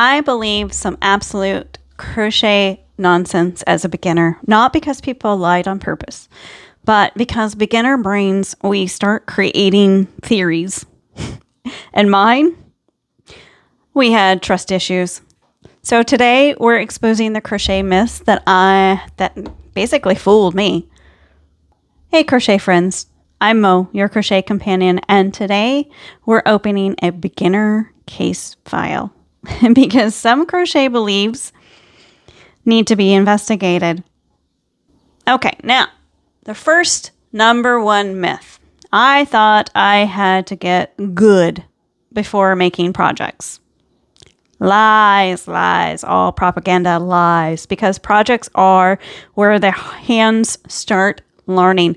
I believe some absolute crochet nonsense as a beginner, not because people lied on purpose, but because beginner brains, we start creating theories. And mine, we had trust issues. So today we're exposing the crochet myths that basically fooled me. Hey crochet friends, I'm Mo, your crochet companion, and today we're opening a beginner case file because some crochet beliefs need to be investigated. Okay, now the first number one myth. I thought I had to get good before making projects. Lies, all propaganda lies, because projects are where the hands start learning.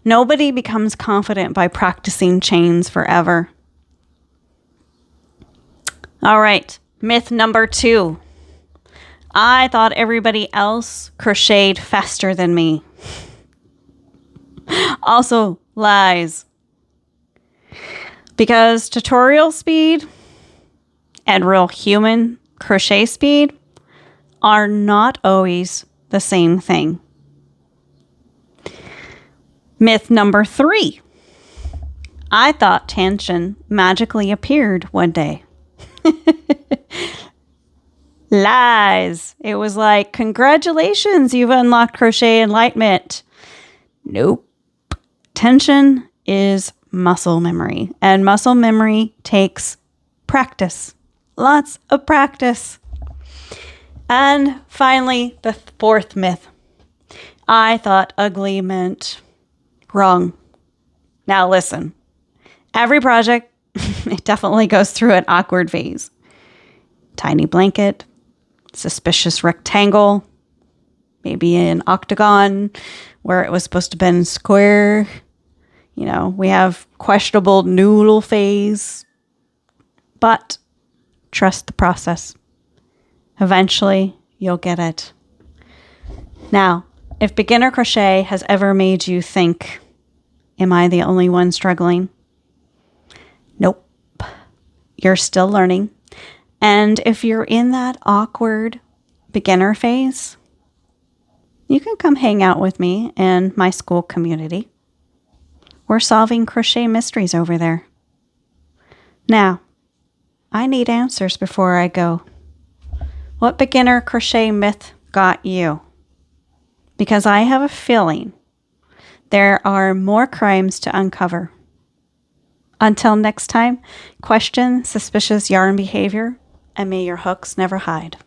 Nobody becomes confident by practicing chains forever. All right, myth number 2. I thought everybody else crocheted faster than me. Also, lies. Because tutorial speed and real human crochet speed are not always the same thing. Myth number 3. I thought tension magically appeared one day. Lies. It was like, congratulations, you've unlocked crochet enlightenment. Nope. Tension is muscle memory, and muscle memory takes practice. Lots of practice. And finally, the 4th myth. I thought ugly meant wrong. Now listen, every project, it definitely goes through an awkward phase. Tiny blanket, suspicious rectangle, maybe an octagon where it was supposed to be square. You know, we have questionable noodle phase. But trust the process. Eventually, you'll get it. Now, if beginner crochet has ever made you think, am I the only one struggling? Nope. You're still learning. And if you're in that awkward beginner phase, you can come hang out with me in my school community. We're solving crochet mysteries over there. Now, I need answers before I go. What beginner crochet myth got you? Because I have a feeling there are more crimes to uncover. Until next time, question suspicious yarn behavior, and may your hooks never hide.